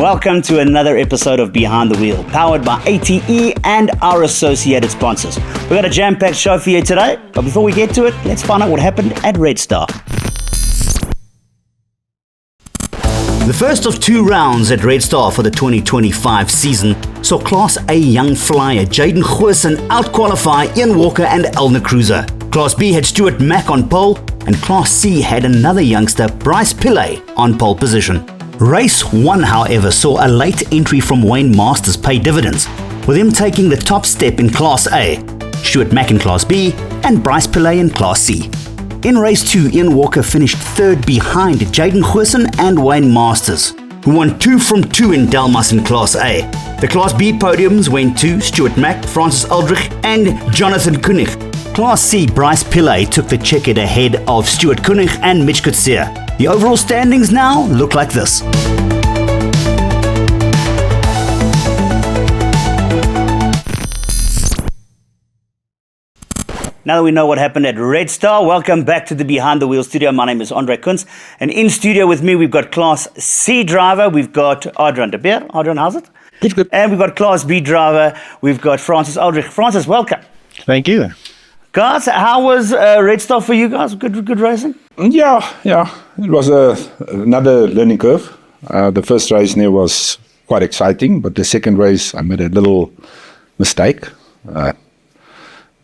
welcome to another episode of Behind the Wheel, powered by ATE and our associated sponsors. We've got a jam-packed show for you today, but before we get to it, let's find out what happened at Red Star. The first of two rounds at Red Star for the 2025 season saw Class A young flyer Jaden Croeser out-qualify Ian Walker and Elna Croeser. Class B had Stuart Mack on pole, and Class C had another youngster, Bryce Pillay, on pole position. Race 1, however, saw a late entry from Wayne Masters pay dividends, with him taking the top step in Class A, Stuart Mack in Class B, and Bryce Pillay in Class C. In Race 2, Ian Walker finished third behind Jaden Croeser and Wayne Masters, who won 2 from 2 in Delmas in Class A. The Class B podiums went to Stuart Mack, Francis Aldrich, and Jonathan Koenig. Class C, Bryce Pillay took the checkered ahead of Stuart Koenig and Mitch Coetzee. The overall standings now look like this. Now that we know what happened at Red Star, welcome back to the Behind the Wheel studio. My name is Andre Kunz, and in studio with me we've got Class C driver, we've got Adriaan de Beer. Adriaan, how's it? Good. And we've got Class B driver, we've got Francis Aldrich. Francis, welcome. Thank you. Guys, how was Red Star for you guys? Good racing? Yeah. It was another learning curve. The first race there was quite exciting, but the second race I made a little mistake.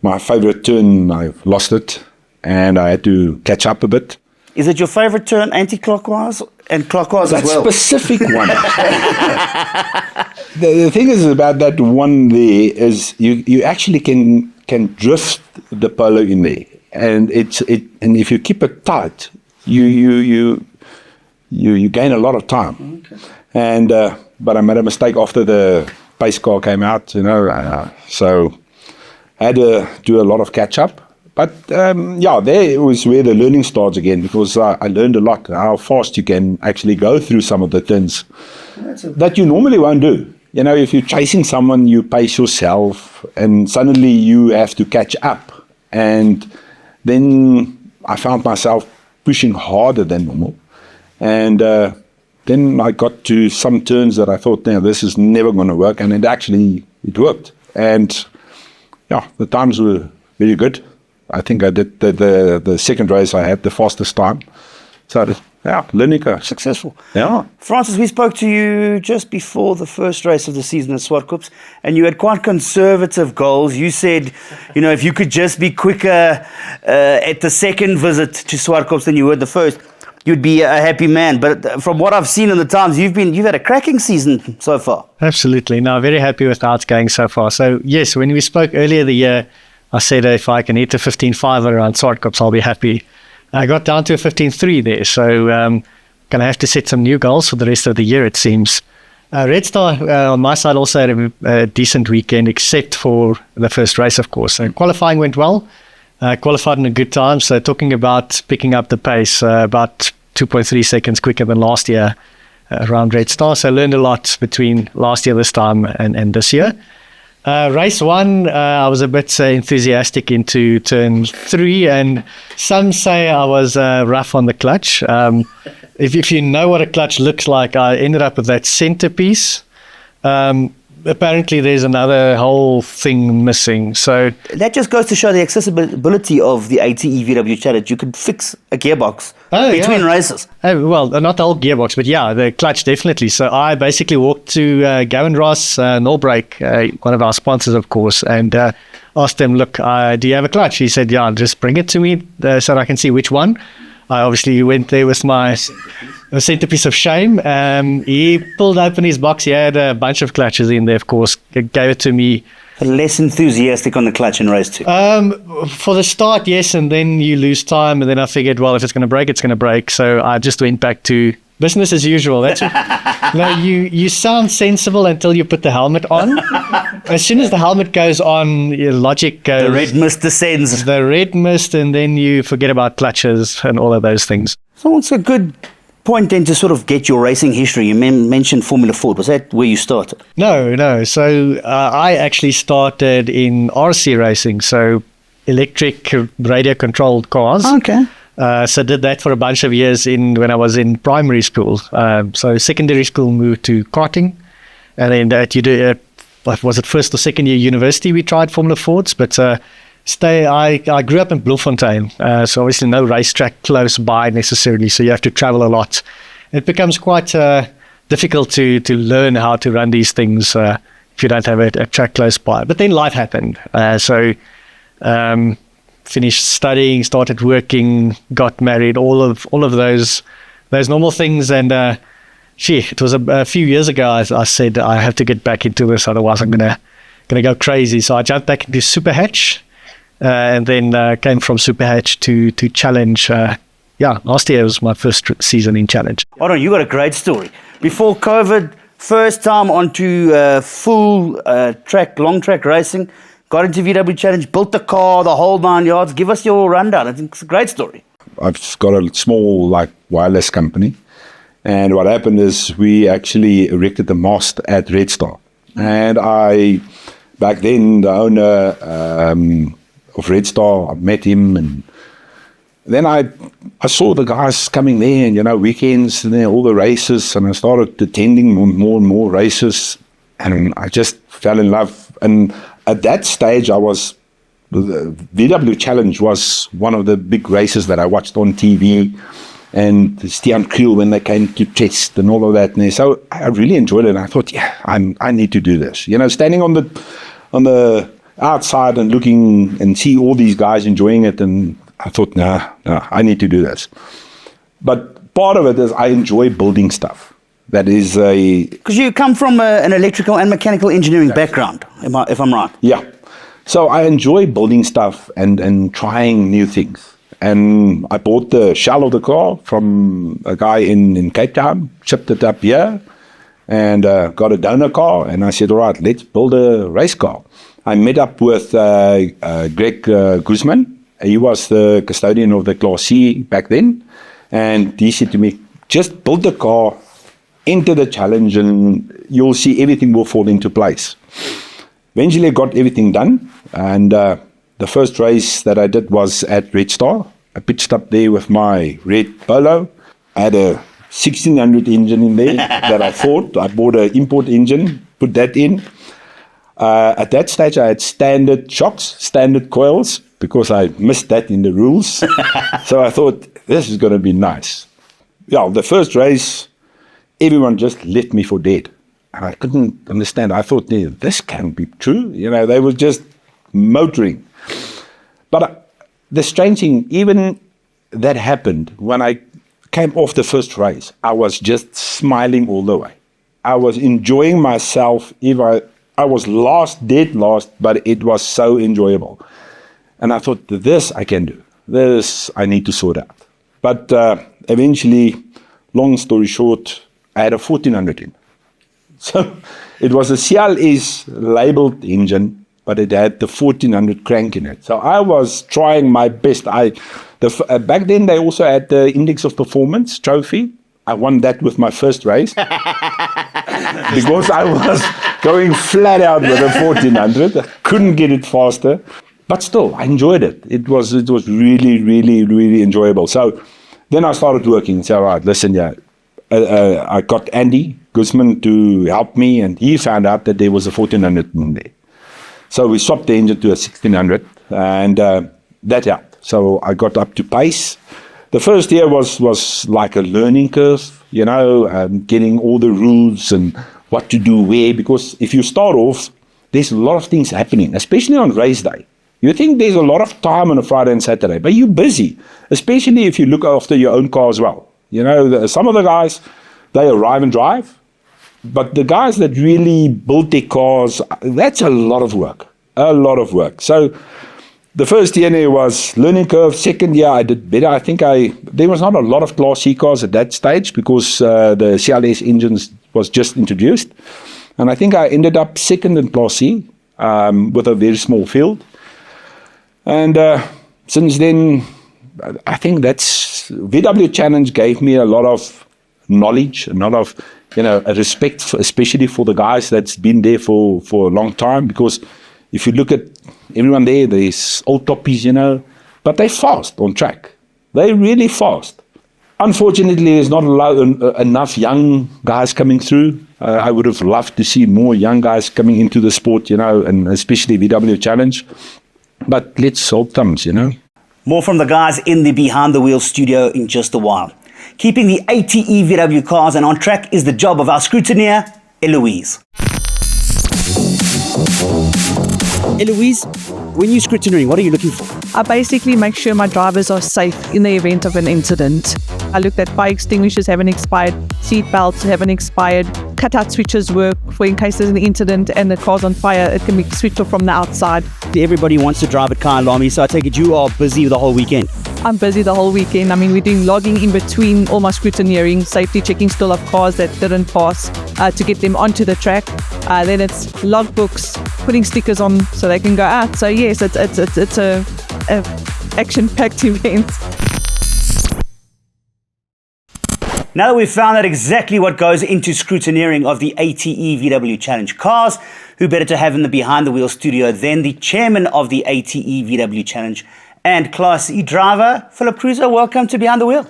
My favorite turn, I lost it, and I had to catch up a bit. Is it your favorite turn anti-clockwise and clockwise as well? That specific one. The thing is about that one there is you actually can drift the polo in there, and and if you keep it tight, you gain a lot of time. Okay. And but I made a mistake after the pace car came out, so I had to do a lot of catch up. But there was where the learning starts again, because I learned a lot how fast you can actually go through some of the turns that you normally won't do. If you're chasing someone, you pace yourself, and suddenly you have to catch up. And then I found myself pushing harder than normal. And then I got to some turns that I thought, this is never going to work. And it worked. And the times were very good. I think I did the second race, I had the fastest time. So, learning curve. Successful. Yeah. Francis, we spoke to you just before the first race of the season at Swartkops, and you had quite conservative goals. You said, if you could just be quicker at the second visit to Swartkops than you were the first, you'd be a happy man. But from what I've seen in the times, you've had a cracking season so far. Absolutely. No, very happy with how it's going so far. So, yes, when we spoke earlier the year, I said if I can hit a 15.5 around Swartkops, I'll be happy. I got down to a 15.3 there, so going to have to set some new goals for the rest of the year, it seems. Red Star, on my side, also had a decent weekend, except for the first race, of course. So qualifying went well, qualified in a good time. So talking about picking up the pace, about 2.3 seconds quicker than last year around Red Star. So I learned a lot between last year, this time, and this year. Race 1, I was a bit enthusiastic into turn 3, and some say I was rough on the clutch. If you know what a clutch looks like, I ended up with that centerpiece. Apparently there's another whole thing missing. So that just goes to show the accessibility of the ATE VW Challenge. You could fix a gearbox between races. Well, not the whole gearbox, but the clutch definitely. So I basically walked to Gavin Ross, Norbrake, one of our sponsors, of course, and asked him, look, do you have a clutch? He said, yeah, just bring it to me so I can see which one. I obviously went there with my centerpiece of shame. He pulled open his box. He had a bunch of clutches in there, of course. Gave it to me. Less enthusiastic on the clutch in race 2. For the start, yes, and then you lose time. And then I figured, well, if it's going to break, it's going to break. So I just went back to business as usual. That's no, you sound sensible until you put the helmet on. As soon as the helmet goes on, your logic goes. The red mist descends. The red mist, and then you forget about clutches and all of those things. So it's a good point then to sort of get your racing history. You mentioned Formula Ford. Was that where you started? No. So I actually started in RC racing, so electric radio-controlled cars. Okay. So did that for a bunch of years when I was in primary school. So secondary school moved to karting, and then at what was it, first or second year university we tried Formula Fords, but I grew up in Bloemfontein, so obviously no racetrack close by necessarily, so you have to travel a lot. It becomes quite difficult to learn how to run these things if you don't have a track close by. But then life happened, so finished studying, started working, got married, all of those normal things. And it was a few years ago I said I have to get back into this, otherwise I'm gonna go crazy. So I jumped back into Super Hatch, and then came from Super Hatch to Challenge. Last year was my first season in Challenge. Hold on, you got a great story. Before COVID, first time onto full long track racing. Got into VW Challenge, built the car, the whole 9 yards. Give us your rundown. I think it's a great story. I've got a small wireless company, and what happened is we actually erected the mast at Red Star. And back then, the owner of Red Star, I met him, and then I saw the guys coming there, and weekends and all the races, and I started attending more and more races, and I just fell in love. And at that stage, the VW Challenge was one of the big races that I watched on TV, and Stian Kriel when they came to test and all of that. And so I really enjoyed it, and I thought, I need to do this. Standing on the outside and looking and see all these guys enjoying it, and I thought, no, I need to do this. But part of it is I enjoy building stuff. That is because you come from an electrical and mechanical engineering background, if I'm right. Yeah. So I enjoy building stuff and trying new things. And I bought the shell of the car from a guy in Cape Town, shipped it up here, and got a donor car. And I said, all right, let's build a race car. I met up with Greg Guzman. He was the custodian of the Class C back then. And he said to me, just build the car, enter the challenge, and you'll see everything will fall into place. Eventually I got everything done, and the first race that I did was at Red Star. I pitched up there with my red Polo. I had a 1600 engine in there that I thought. I bought an import engine, put that in. At that stage I had standard shocks, standard coils, because I missed that in the rules. So I thought, this is going to be nice. The first race, everyone just left me for dead. And I couldn't understand. I thought, this can't be true. They were just motoring. But the strange thing, even that happened when I came off the first race, I was just smiling all the way. I was enjoying myself. I was dead last, but it was so enjoyable. And I thought, this I can do. This I need to sort out. But eventually, long story short, I had a 1400 in. So it was a CLS labeled engine, but it had the 1400 crank in it. So I was trying my best. Back then, they also had the Index of Performance trophy. I won that with my first race because I was going flat out with a 1400. I couldn't get it faster, but still, I enjoyed it. It was really, really, really enjoyable. So then I started working. So, all right, listen, I got Andy Guzman to help me, and he found out that there was a 1400 in there. So we swapped the engine to a 1600, and that helped. So I got up to pace. The first year was like a learning curve, getting all the rules and what to do where, because if you start off, there's a lot of things happening, especially on race day. You think there's a lot of time on a Friday and Saturday, but you're busy, especially if you look after your own car as well. Some of the guys, they arrive and drive, but the guys that really build their cars, that's a lot of work. So the first year was learning curve. Second year, I did better. I think there was not a lot of Class C cars at that stage because the CLS engines was just introduced. And I think I ended up second in Class C with a very small field. And since then, I think that's VW Challenge gave me a lot of knowledge, a lot of a respect, especially for the guys that's been there for a long time. Because if you look at everyone there's old toppies, but they're fast on track. They're really fast. Unfortunately, there's not enough young guys coming through. I would have loved to see more young guys coming into the sport, and especially VW Challenge. But let's hope comes, More from the guys in the Behind the Wheels studio in just a while. Keeping the ATE VW cars and on track is the job of our scrutineer, Eloise. Eloise, when you're scrutineering, what are you looking for? I basically make sure my drivers are safe in the event of an incident. I looked at fire extinguishers haven't expired, seat belts haven't expired, cutout switches work for in case there's an incident and the car's on fire, it can be switched off from the outside. Everybody wants to drive at Kyalami, so I take it you are busy the whole weekend. I'm busy the whole weekend. I mean, we're doing logging in between all my scrutineering, safety checking still of cars that didn't pass to get them onto the track. Then it's logbooks, putting stickers on so they can go out. So yes, it's a action-packed event. Now that we've found out exactly what goes into scrutineering of the ATE VW Challenge cars, who better to have in the Behind the Wheel studio than the chairman of the ATE VW Challenge and Class E driver, Philip Croeser. Welcome to Behind the Wheel.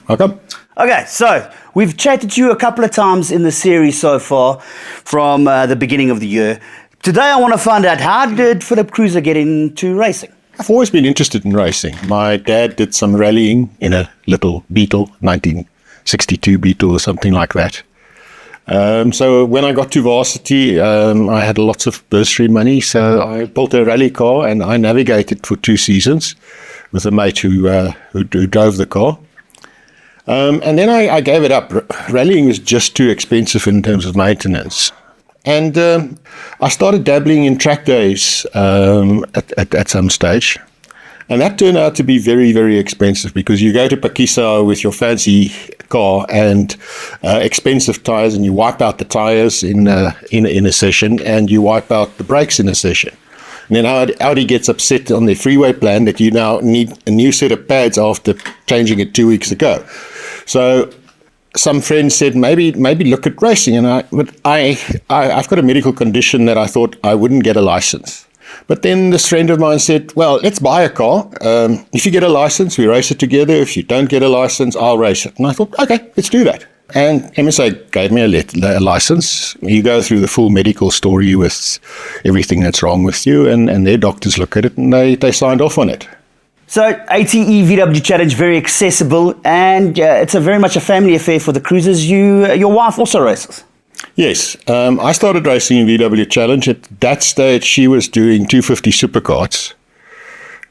Welcome. Okay, so we've chatted to you a couple of times in the series so far from the beginning of the year. Today I want to find out, how did Philip Croeser get into racing? I've always been interested in racing. My dad did some rallying in a little Beetle, 1962 Beetle or something like that. So when I got to varsity, I had lots of bursary money, so I built a rally car and I navigated for 2 seasons with a mate who drove the car. And then I gave it up. Rallying was just too expensive in terms of maintenance. And I started dabbling in track days at some stage. And that turned out to be very, very expensive because you go to Pakistan with your fancy car and expensive tires, and you wipe out the tires in a session, and you wipe out the brakes in a session. And then Audi gets upset on their freeway plan that you now need a new set of pads after changing it 2 weeks ago. So some friends said, maybe look at racing. And I've got a medical condition that I thought I wouldn't get a license. But then this friend of mine said, well, let's buy a car. If you get a license, we race it together. If you don't get a license, I'll race it. And I thought, okay, let's do that. And MSA gave me a license. You go through the full medical story with everything that's wrong with you, and their doctors look at it, and they signed off on it. So ATE VW Challenge, very accessible, and it's very much a family affair for the Croesers. Your wife also races. Yes, I started racing in VW Challenge. At that stage, she was doing 250 supercarts,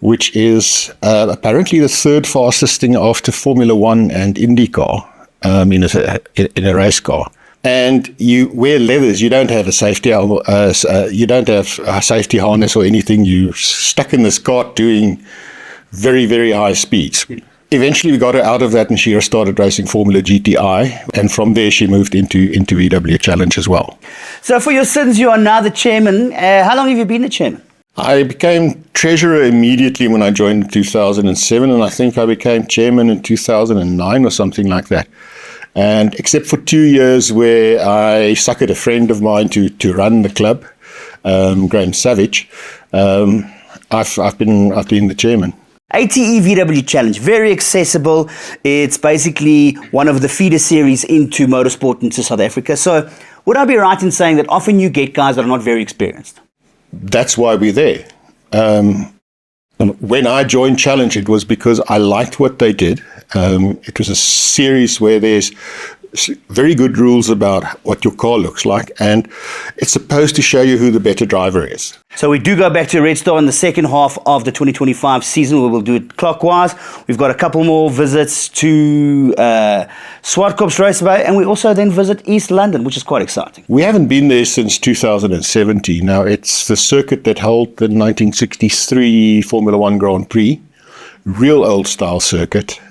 which is apparently the third fastest thing after Formula One and IndyCar in a race car. And you wear leathers. You don't have a safety you don't have a safety harness or anything. You're stuck in this cart doing very, very high speeds. Eventually, we got her out of that, and she started racing Formula GTI. And from there, she moved into VW Challenge as well. So for your sins, you are now the chairman. How long have you been the chairman? I became treasurer immediately when I joined in 2007, and I think I became chairman in 2009 or something like that. And except for 2 years where I suckered a friend of mine to run the club, Graham Savage, I've been the chairman. ATE VW Challenge, very accessible. It's basically one of the feeder series into motorsport into South Africa. So would I be right in saying that often you get guys that are not very experienced? That's why we're there. When I joined Challenge, it was because I liked what they did. It was a series where there's very good rules about what your car looks like, and it's supposed to show you who the better driver is. So we do go back to Red Star in the second half of the 2025 season, where we'll do it clockwise. We've got a couple more visits to Swartkops Raceway, and we also then visit East London, which is quite exciting. We haven't been there since 2017. Now, it's the circuit that held the 1963 Formula One Grand Prix, real old style circuit.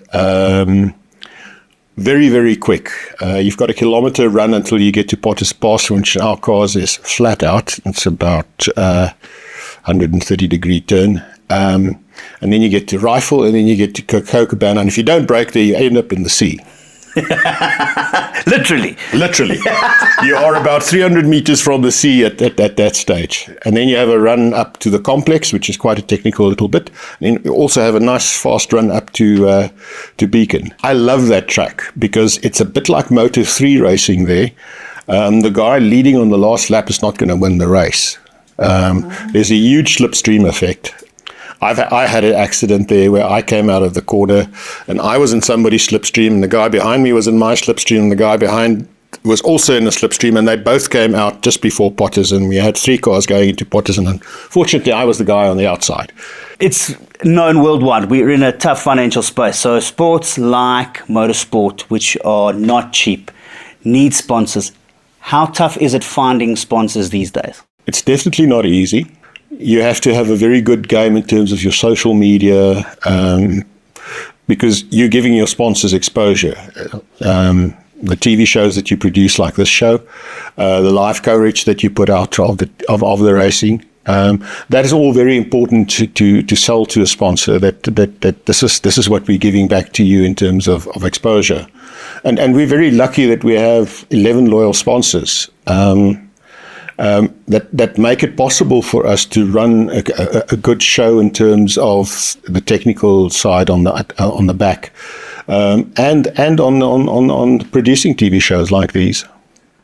Very, very quick. You've got a kilometre run until you get to Potter's Pass, which our cars is flat out. It's about 130-degree turn. And then you get to Rifle, and then you get to Cocobana. And if you don't brake there, you end up in the sea. Literally. Literally. You are about 300 meters from the sea at that stage. And then you have a run up to the complex, which is quite a technical little bit. And then you also have a nice fast run up to Beacon. I love that track because it's a bit like Moto3 racing there. The guy leading on the last lap is not going to win the race. There's a huge slipstream effect. I had an accident there where I came out of the corner and I was in somebody's slipstream and the guy behind me was in my slipstream and the guy behind was also in the slipstream and they both came out just before Potters and we had 3 cars going into Potters and unfortunately I was the guy on the outside. It's known worldwide. We're in a tough financial space. So sports like motorsport, which are not cheap, need sponsors. How tough is it finding sponsors these days? It's definitely not easy. You have to have a very good game in terms of your social media because you're giving your sponsors exposure. The TV shows that you produce, like this show, the live coverage that you put out of the racing, that is all very important to sell to a sponsor. That this is what we're giving back to you in terms of exposure, and we're very lucky that we have 11 loyal sponsors. That make it possible for us to run a good show in terms of the technical side on the back, and on producing TV shows like these.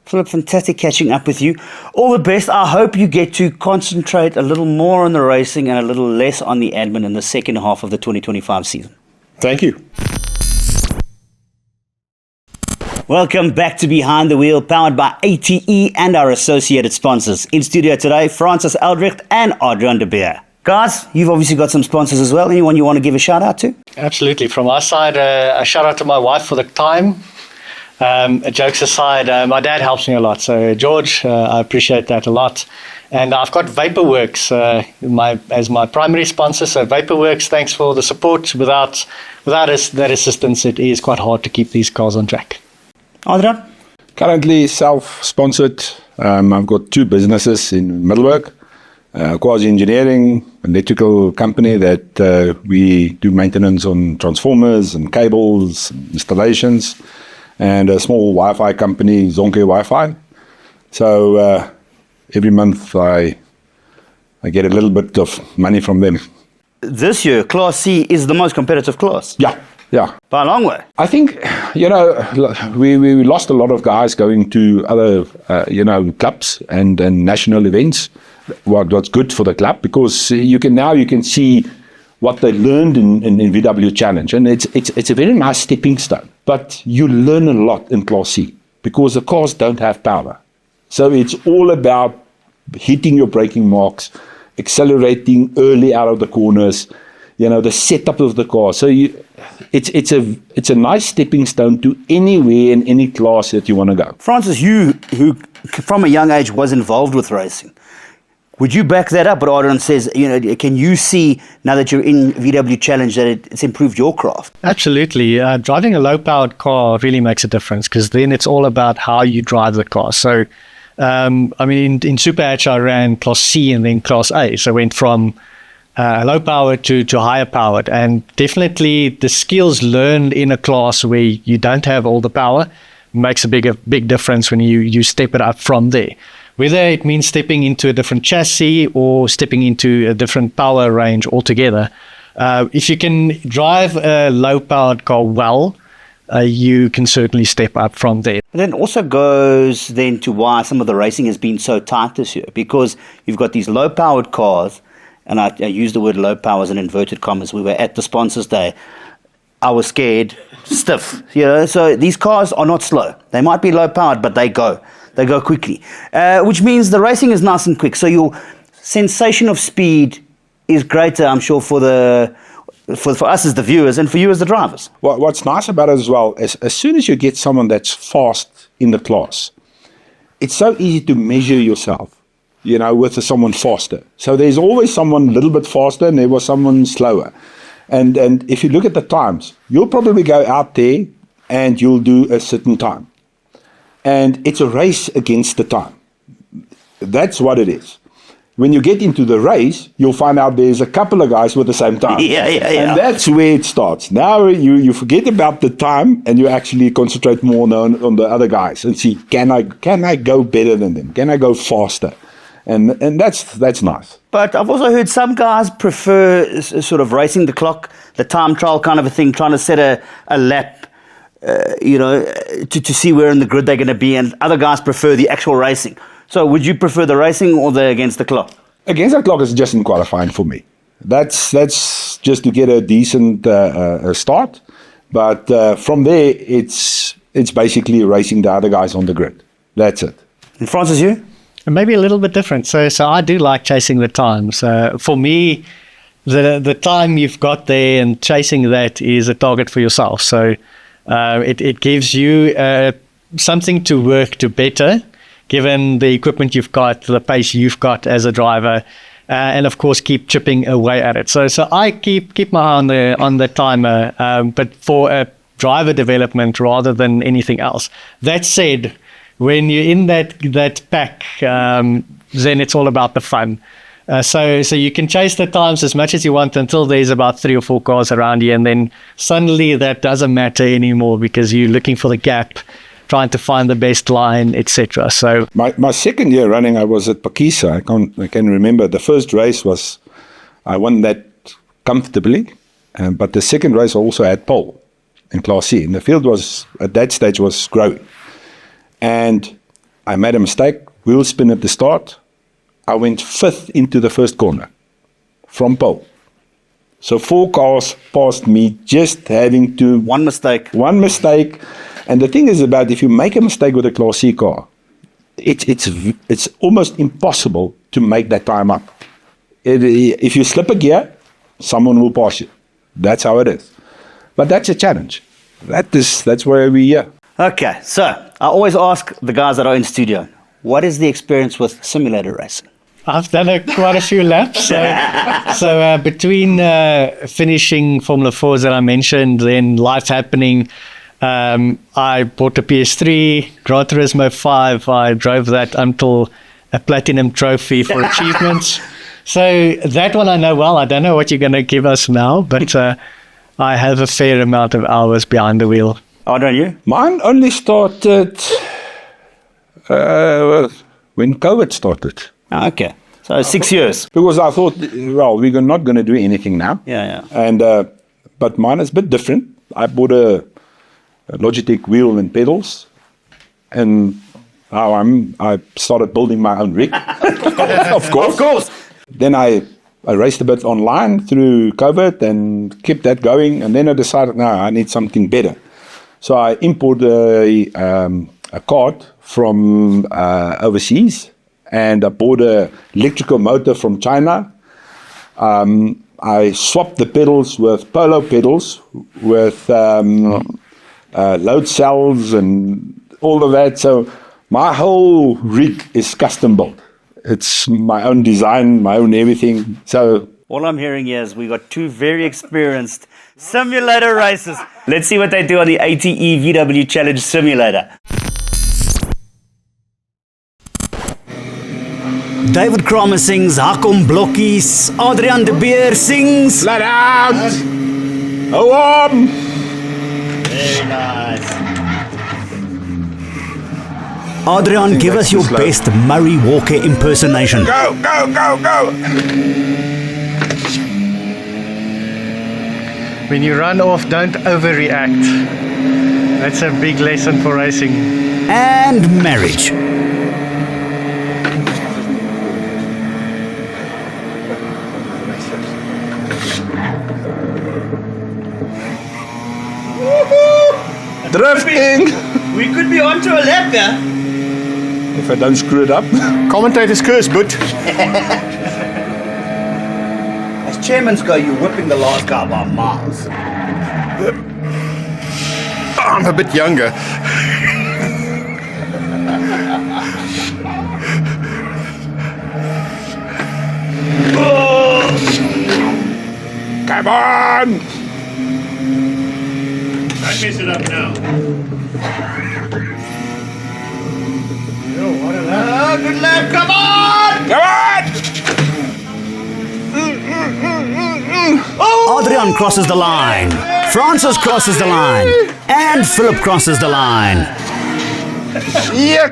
Philip, fantastic catching up with you. All the best. I hope you get to concentrate a little more on the racing and a little less on the admin in the second half of the 2025 season. Thank you. Welcome back to Behind the Wheel, powered by ATE and our associated sponsors. In studio today, Francis Aldrich and Adriaan de Beer. Guys, you've obviously got some sponsors as well. Anyone you want to give a shout out to? Absolutely. From our side, a shout out to my wife for the time. Jokes aside, my dad helps me a lot. So George, I appreciate that a lot. And I've got Vaporworks as my primary sponsor. So Vaporworks, thanks for the support. Without that assistance, it is quite hard to keep these cars on track. Adriaan? Currently self-sponsored. I've got 2 businesses in Middelburg. Quasi Engineering, an electrical company that we do maintenance on transformers and cables, installations, and a small Wi-Fi company, Zonke Wi-Fi. So every month I get a little bit of money from them. This year, Class C is the most competitive class. Yeah. By a long way. I think, we lost a lot of guys going to other, clubs and national events. What's good for the club because you can see what they learned in VW Challenge, and it's a very nice stepping stone. But you learn a lot in Class C because the cars don't have power. So it's all about hitting your braking marks, accelerating early out of the corners, the setup of the car. So it's a nice stepping stone to anywhere in any class that you want to go. Francis, you who from a young age was involved with racing, would you back that up? But Adriaan says, can you see now that you're in VW Challenge that it's improved your craft? Absolutely. Driving a low-powered car really makes a difference because then it's all about how you drive the car. So, in Super H, I ran Class C and then Class A. So I went from low powered to higher powered. And definitely the skills learned in a class where you don't have all the power makes a big difference when you step it up from there. Whether it means stepping into a different chassis or stepping into a different power range altogether, if you can drive a low-powered car well, you can certainly step up from there. And then also goes then to why some of the racing has been so tight this year, because you've got these low-powered cars, and I use the word low power as in inverted commas. We were at the sponsors day. I was scared, stiff. So these cars are not slow. They might be low-powered, but they go. They go quickly, which means the racing is nice and quick. So your sensation of speed is greater, I'm sure, for us as the viewers and for you as the drivers. What's nice about it as well is as soon as you get someone that's fast in the class, it's so easy to measure yourself, with someone faster. So there's always someone a little bit faster and there was someone slower. And if you look at the times, you'll probably go out there and you'll do a certain time. And it's a race against the time. That's what it is. when you get into the race, you'll find out there's a couple of guys with the same time. Yeah. And that's where it starts. Now you forget about the time and you actually concentrate more on the other guys and see, can I go better than them? Can I go faster? And that's nice. But I've also heard some guys prefer sort of racing the clock, the time trial kind of a thing, trying to set a lap, to see where in the grid they're going to be, and other guys prefer the actual racing. So would you prefer the racing or the against the clock? Against the clock is just in qualifying for me. That's just to get a decent start. But from there, it's basically racing the other guys on the grid. That's it. And Francis, you? Maybe a little bit different. So I do like chasing the time. So for me, the time you've got there and chasing that is a target for yourself. So it gives you something to work to better, given the equipment you've got, the pace you've got as a driver, and of course keep chipping away at it. So I keep my eye on the timer, but for a driver development rather than anything else. That said, when you're in that pack, then it's all about the fun. So you can chase the times as much as you want until there's about 3 or 4 cars around you, and then suddenly that doesn't matter anymore because you're looking for the gap, trying to find the best line, etc. So my second year running, I was at Pakisa. I can remember the first race I won that comfortably, but the second race I also had pole in Class C. And the field at that stage was growing. And I made a mistake, wheel spin at the start. I went 5th into the first corner from pole. So 4 cars passed me just having to... One mistake. And the thing is about if you make a mistake with a Class C car, it's almost impossible to make that time up. If you slip a gear, someone will pass you. That's how it is. But that's a challenge. That's where we are. Okay, so I always ask the guys that are in studio, what is the experience with simulator racing? I've done quite a few laps. So between finishing Formula 4s that I mentioned, then life happening, I bought a PS3, Gran Turismo 5. I drove that until a platinum trophy for achievements. So that one I know well. I don't know what you're going to give us now, but I have a fair amount of hours behind the wheel. Adriaan, you? Mine only started when COVID started. Okay, so 6 years. Because I thought, well, we're not going to do anything now. Yeah. And but mine is a bit different. I bought a Logitech wheel and pedals, and I started building my own rig. Of course. Then I raced a bit online through COVID and kept that going. And then I decided, no, I need something better. So I imported a card from overseas, and I bought an electrical motor from China. I swapped the pedals with polo pedals with load cells and all of that. So my whole rig is custom built. It's my own design, my own everything. So all I'm hearing here is we got 2 very experienced simulator racers. Let's see what they do on the ATE VW Challenge Simulator. David Kramer sings Hakom Blokkies. Adriaan de Beer sings Let Out! Hou on! Very nice. Adriaan, give us your best Murray Walker impersonation. Go! When you run off, don't overreact. That's a big lesson for racing. And marriage. Drifting! We could be onto a lap there. If I don't screw it up. Commentator's curse, but As chairman's go, you're whipping the last guy by miles. I'm a bit younger. Come on! Don't mess it up now. Good lap, come on! Come on! Adriaan crosses the line. Francis crosses the line. And Philip crosses the line. Yeah.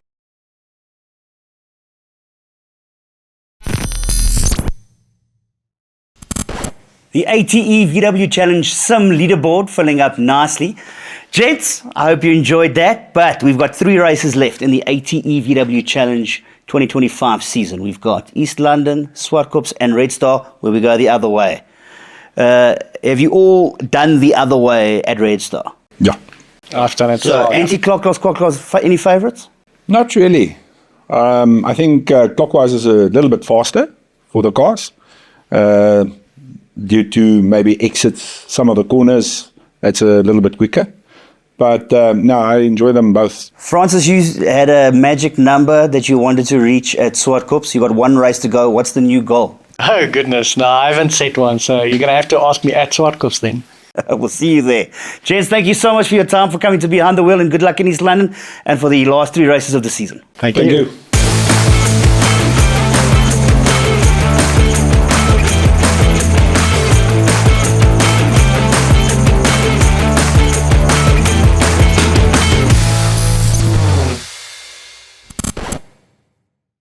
The ATE VW Challenge Sim Leaderboard filling up nicely. Gents, I hope you enjoyed that, but we've got 3 races left in the ATE VW Challenge 2025 season. We've got East London, Swartkops and Red Star, where we go the other way. Have you all done the other way at Red Star? Yeah. I've done it. So, anti-clockwise, clockwise, any favourites? Not really. I think clockwise is a little bit faster for the cars. Due to maybe exits some of the corners, that's a little bit quicker. But no, I enjoy them both. Francis, you had a magic number that you wanted to reach at Swartkops. You got 1 race to go. What's the new goal? Oh, goodness. No, I haven't set one. So you're going to have to ask me at Swartkops then. We'll see you there. Gents, thank you so much for your time, for coming to Behind the Wheel, and good luck in East London and for the last 3 races of the season. Thank Thank you. you.